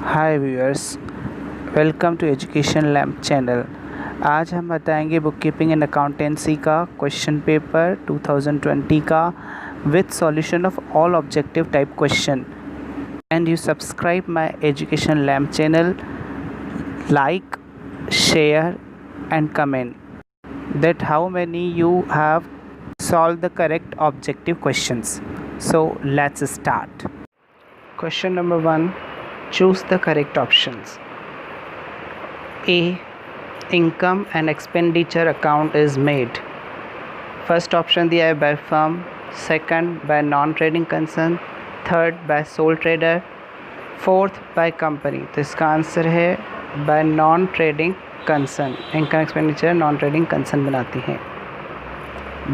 Hi viewers, welcome to education lamp channel. आज हम बताएंगे बुक कीपिंग एंड अकाउंटेंसी का क्वेश्चन पेपर 2020 का with solution of all objective type question. And you subscribe my education lamp channel, like, share and comment that how many you have solved the correct objective questions. So let's start. Question number 1. Choose the correct options. A. Income and expenditure account is made. First option दिया है by firm, second by non-trading concern, third by sole trader, fourth by company. तो इसका answer है by non-trading concern. Income expenditure non-trading concern बनाती है.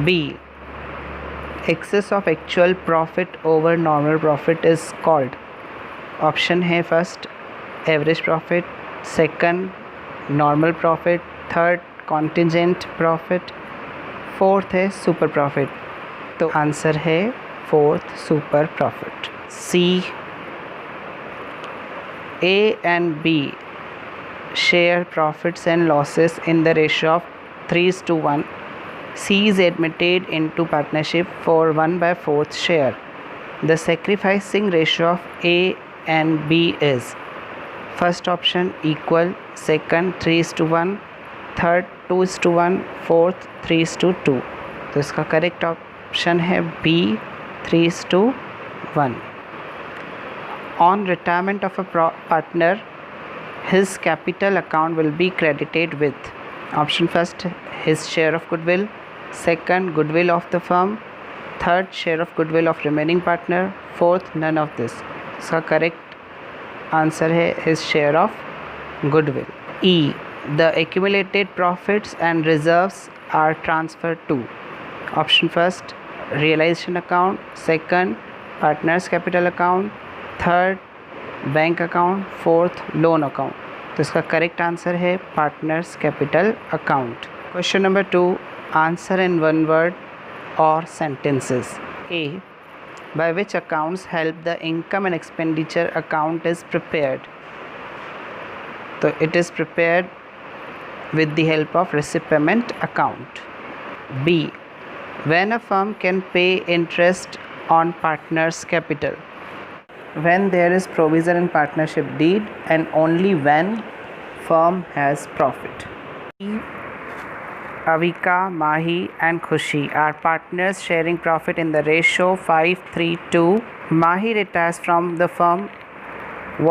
B. Excess of actual profit over normal profit is called. Option है first average profit, second normal profit, third contingent profit, fourth है super profit. तो answer है fourth super profit. C. A and B share profits and losses in the ratio of 3:1. C is admitted into partnership for 1/4 share. The sacrificing ratio of A and B is first option equal, second 3:1, third 2:1, fourth 3:2. तो इसका correct option है B 3:1. On retirement of a partner, his capital account will be credited with option first his share of goodwill, second goodwill of the firm, third share of goodwill of remaining partner, fourth none of this. इसका correct answer है his share of goodwill. E. The accumulated profits and reserves are transferred to option first realization account, second partners capital account, third bank account, fourth loan account. तो इसका correct answer है partners capital account. Question number 2. Answer in one word और sentences. A. By which accounts help the income and expenditure account is prepared. तो it is prepared with the help of receipt payment account. B. When a firm can pay interest on partners capital. When there is provision in partnership deed and only when firm has profit. Avika, Mahi and Khushi are partners sharing profit in the ratio 5:3:2. Mahi retires from the firm.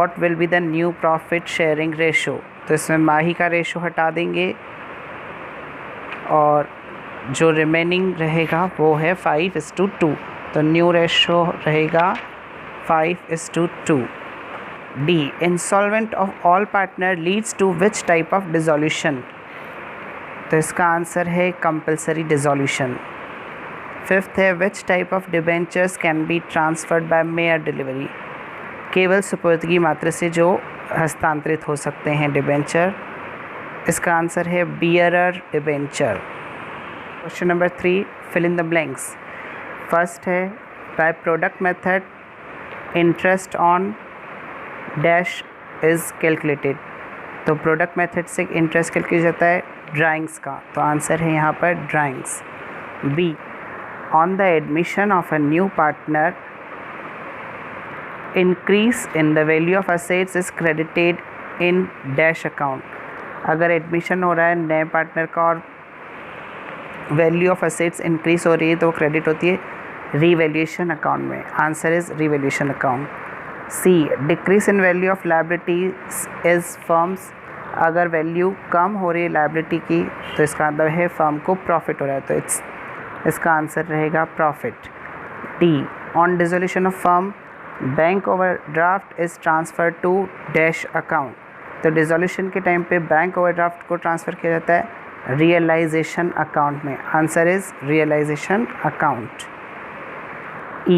What will be the new profit sharing ratio? तो इसमें माही का ratio हटा देंगे और जो remaining रहेगा वो है 5:2. तो न्यू रेशो रहेगा 5:2. D. Insolvent of all partner leads to which type of dissolution? तो इसका आंसर है compulsory dissolution. फिफ्थ है which type of debentures can be transferred by mere delivery? केवल सुपुर्दगी मात्र से जो हस्तांतरित हो सकते हैं डिबेंचर. इसका आंसर है bearer debenture. Question number 3. fill in the blanks. First है by product method interest on dash is calculated. तो प्रोडक्ट मेथड से इंटरेस्ट कैलकुलेट जाता है ड्राइंग्स का. तो आंसर है यहाँ पर drawings. B. On the admission of a new partner increase in the value of assets is credited in dash account. अगर एडमिशन हो रहा है नए पार्टनर का और वैल्यू ऑफ असेट्स इंक्रीज हो रही है तो क्रेडिट होती है रिवैल्यूएशन अकाउंट में. Answer is revaluation account. C. Decrease in value of liabilities is firms. अगर वैल्यू कम हो रही है लायबिलिटी की तो इसका मतलब है फर्म को प्रॉफिट हो रहा है. तो इसका आंसर रहेगा profit. D. On dissolution of firm bank overdraft is transfer to dash account. तो डिसोल्यूशन के टाइम पे बैंक ओवरड्राफ्ट को ट्रांसफ़र किया जाता है रियलाइजेशन अकाउंट में. Answer is realisation account. E.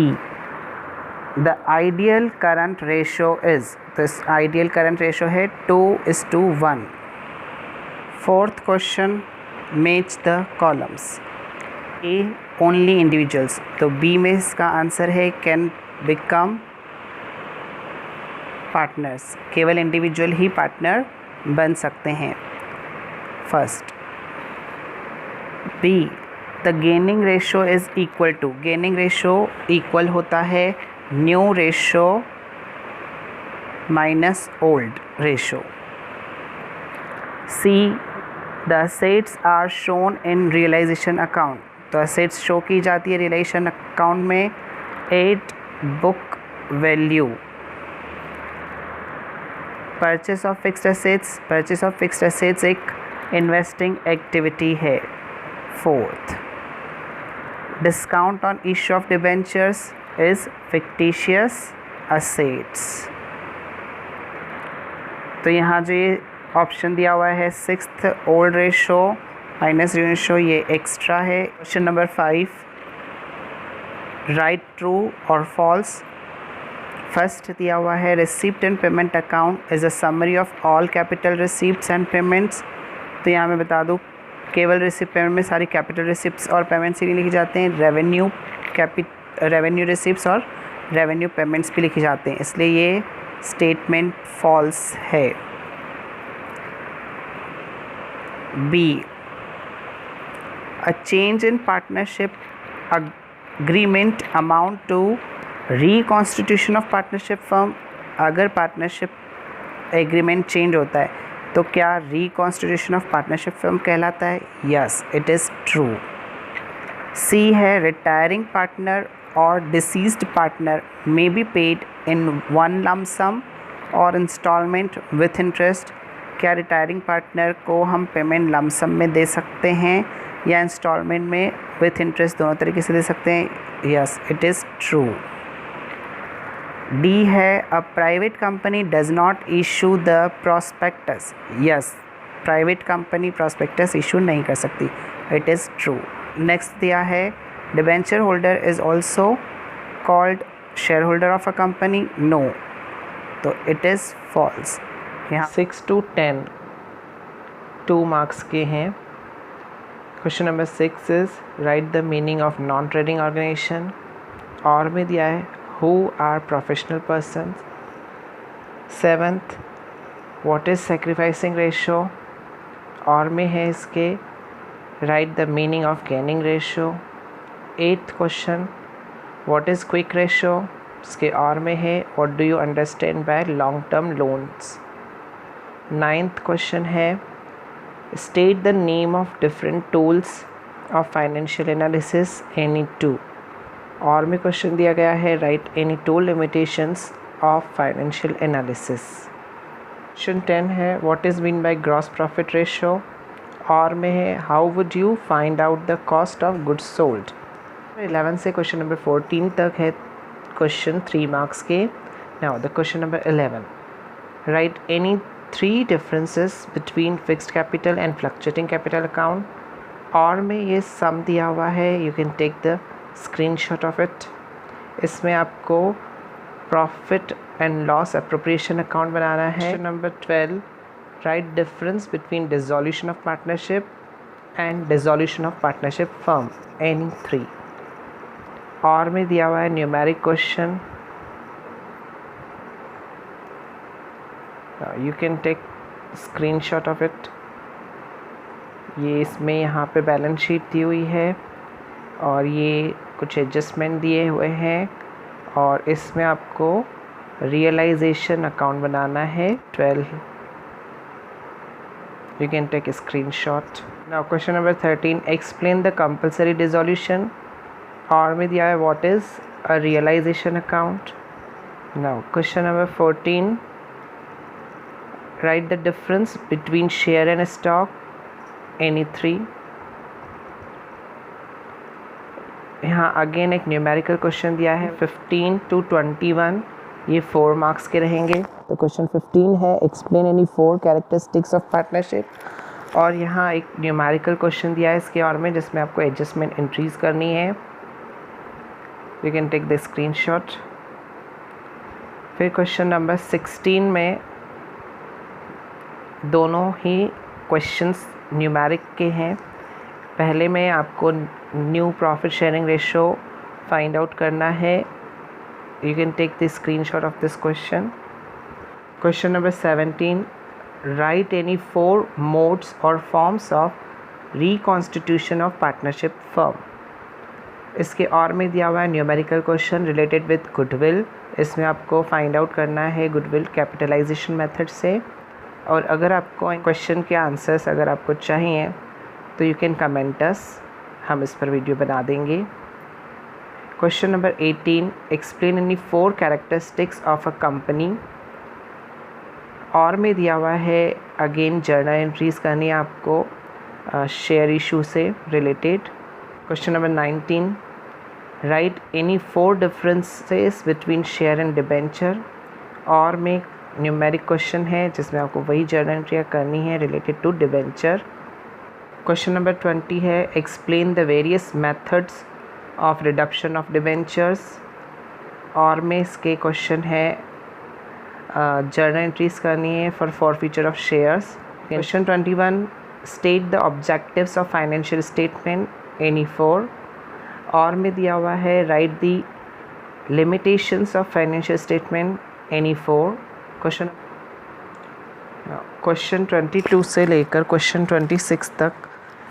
The ideal current ratio is. this ideal current ratio है 2:1. Fourth question, match the columns. A. Only individuals. तो B में इसका आंसर है can become पार्टनर्स, केवल इंडिविजुअल ही पार्टनर बन सकते हैं। First B, the gaining ratio is equal to, gaining ratio equal होता है new ratio minus old ratio. C, the assets are shown in realisation account, तो असेट्स शो की जाती है रियलाइजेशन अकाउंट में 8 book value. Purchase of fixed assets, purchase of fixed assets एक investing activity है। Fourth, discount on issue of debentures is fictitious assets, तो यहाँ जो ये ऑप्शन दिया हुआ है sixth old ratio minus new ratio, ये एक्स्ट्रा है। क्वेश्चन नंबर 5, राइट ट्रू और फॉल्स। फर्स्ट दिया हुआ है receipt and payment account is a summary of all capital receipts and payments, तो यहाँ मैं बता दूँ केवल रिसिप्ट पेमेंट में सारी कैपिटल रिसिप्ट्स और पेमेंट्स ही लिखे जाते हैं, रेवेन्यू रिसिप्ट्स और रेवेन्यू पेमेंट्स भी लिखे जाते हैं, इसलिए ये स्टेटमेंट फॉल्स है। B, a change in partnership agreement amount to reconstitution of partnership firm, अगर पार्टनरशिप एग्रीमेंट चेंज होता है तो क्या रिकॉन्स्टिट्यूशन ऑफ पार्टनरशिप फर्म कहलाता है? Yes, it is true. C है रिटायरिंग पार्टनर और deceased partner may be paid in one lump sum और इंस्टॉलमेंट विथ इंटरेस्ट, क्या रिटायरिंग पार्टनर को हम पेमेंट लम सम में दे सकते हैं या इंस्टॉलमेंट में विथ इंटरेस्ट, दोनों तरीके से दे सकते हैं? Yes, it is true. D है a private company does not issue the prospectus, yes, private company prospectus issue नहीं कर सकती, इट इज़ ट्रू। नेक्स्ट दिया है debenture holder is also called share holder of a company, no, तो it is false. यहाँ 6 to 10 2 marks के हैं। Question number 6 is write the meaning of non trading organization, और में दिया है who are professional person. 7th, what is sacrificing ratio, और में है इसके write the meaning of gaining ratio. 8th question, what is quick ratio, इसके और में है what do you understand by long term loans. 9th question है state the name of different tools of financial analysis any two, और में question दिया गया है write any tool limitations of financial analysis. Question 10 है what is mean by gross profit ratio, और में है how would you find out the cost of goods sold. 11 से क्वेश्चन नंबर 14 तक है क्वेश्चन 3 मार्क्स के। Now the question number 11, right any 3 differences between fixed capital and fluctuating capital account, और में ये सम दिया हुआ है, you can take the screenshot of it. इसमें आपको profit and loss appropriation account बनाना है। Question number 12, write difference between dissolution of partnership and dissolution of partnership firm, any 3, और में दिया हुआ है numeric question, you can take screenshot of it. ये इसमें यहाँ पे बैलेंस शीट दी हुई है और ये कुछ एडजस्टमेंट दिए हुए हैं, और इसमें आपको रियलाइजेशन अकाउंट बनाना है 12, you can take screenshot. Now question number 13, explain the compulsory dissolution, और में दिया है what is a realisation account. Now question number 14, write the difference between share and stock, any 3। यहाँ अगेन एक न्यूमेरिकल क्वेश्चन दिया है 15 to 21, ये 4 marks के रहेंगे। तो क्वेश्चन 15 है explain any 4 characteristics of partnership, और यहाँ एक न्यूमेरिकल क्वेश्चन दिया है इसके और में जिसमें आपको एडजस्टमेंट इंक्रीज करनी है, you can take the screenshot. फिर क्वेश्चन नंबर 16 में दोनों ही क्वेश्चंस न्यूमेरिक के हैं। पहले में आपको new profit sharing ratio find out करना है, you can take the screenshot of this question. Question number 17. Write any 4 modes or forms of reconstitution of partnership firm. इसके और में दिया हुआ है numerical question related with goodwill. इसमें आपको फाइंड आउट करना है गुडविल कैपिटलाइजेशन मेथड से. और अगर आपको क्वेश्चन के आंसर्स अगर आपको चाहिए तो यू कैन कमेंट अस, हम इस पर वीडियो बना देंगे. Question number 18. Explain any 4 characteristics of a company. और में दिया हुआ है अगेन जर्नल एंट्रीज करनी है आपको शेयर इशू से related. Question number 19. Right any 4 differences between share and debenture. और में न्यूमेरिक क्वेश्चन है जिसमें आपको वही जर्नल एंट्रियाँ करनी है related to debenture. Question number 20 है explain the various methods of reduction of debentures. और में इसके क्वेश्चन है जर्नल एंट्रीज करनी है for forfeiture of shares. Question 21. State the objectives of financial statement any 4. और में दिया हुआ है write the limitations of financial statement any 4. Question 22 से लेकर क्वेश्चन 26 तक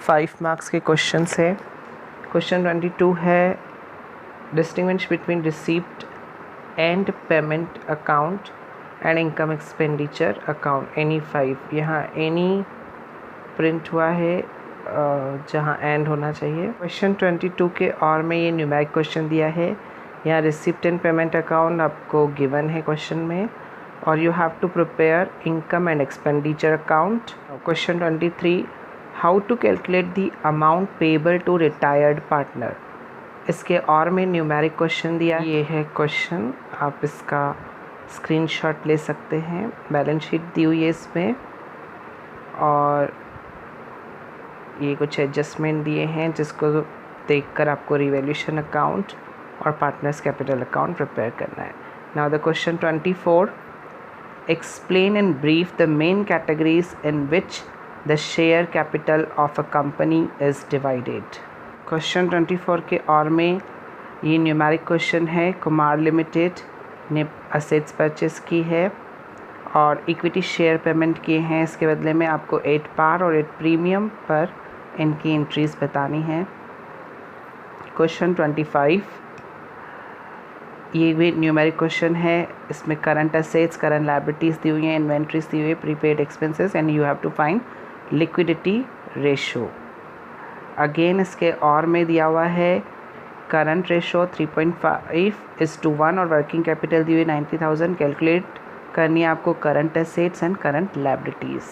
5 मार्क्स के क्वेश्चंस है. क्वेश्चन 22 है distinguish between receipt and payment account and income expenditure account any 5. यहाँ एनी प्रिंट हुआ है जहाँ एंड होना चाहिए. क्वेश्चन 22 के और में ये न्यूमेरिक क्वेश्चन दिया है. यहाँ रिसिप्ट एंड पेमेंट अकाउंट आपको गिवन है क्वेश्चन में और you have to prepare income and expenditure account. Question 23. How to calculate the amount payable to retired partner. इसके और में न्यूमेरिक क्वेश्चन दिया. ये है क्वेश्चन, आप इसका स्क्रीनशॉट ले सकते हैं. बैलेंस शीट दी हुई है इसमें और ये कुछ एडजस्टमेंट दिए हैं जिसको देखकर आपको रिवैल्यूएशन अकाउंट और पार्टनर्स कैपिटल अकाउंट प्रिपेयर करना है. Now the question 24. Explain in brief the main categories in which the share capital of a company is divided. Question 24 के और में ये न्यूमेरिक क्वेश्चन है. कुमार लिमिटेड ने असेट्स परचेस की है और इक्विटी शेयर पेमेंट किए हैं. इसके बदले में आपको 8 पार और 8 प्रीमियम पर इनकी एंट्रीज बतानी है. क्वेश्चन 25. ये भी न्यूमेरिक क्वेश्चन है. इसमें करंट असेट्स, करंट लायबिलिटीज़ दी हुई हैं, इन्वेंट्रीज दी हुई है, prepaid expenses and you have to find liquidity ratio. Again इसके और में दिया हुआ है करंट रेशो 3.5:1 और वर्किंग कैपिटल दी हुई 90,000. कैलकुलेट करनी है आपको current assets and current liabilities.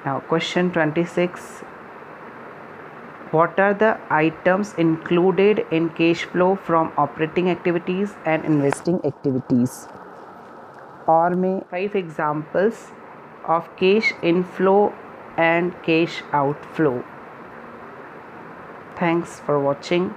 Now question 26. What are the items included in cash flow from operating activities and investing activities? और में 5 examples of cash inflow and cash outflow. Thanks for watching.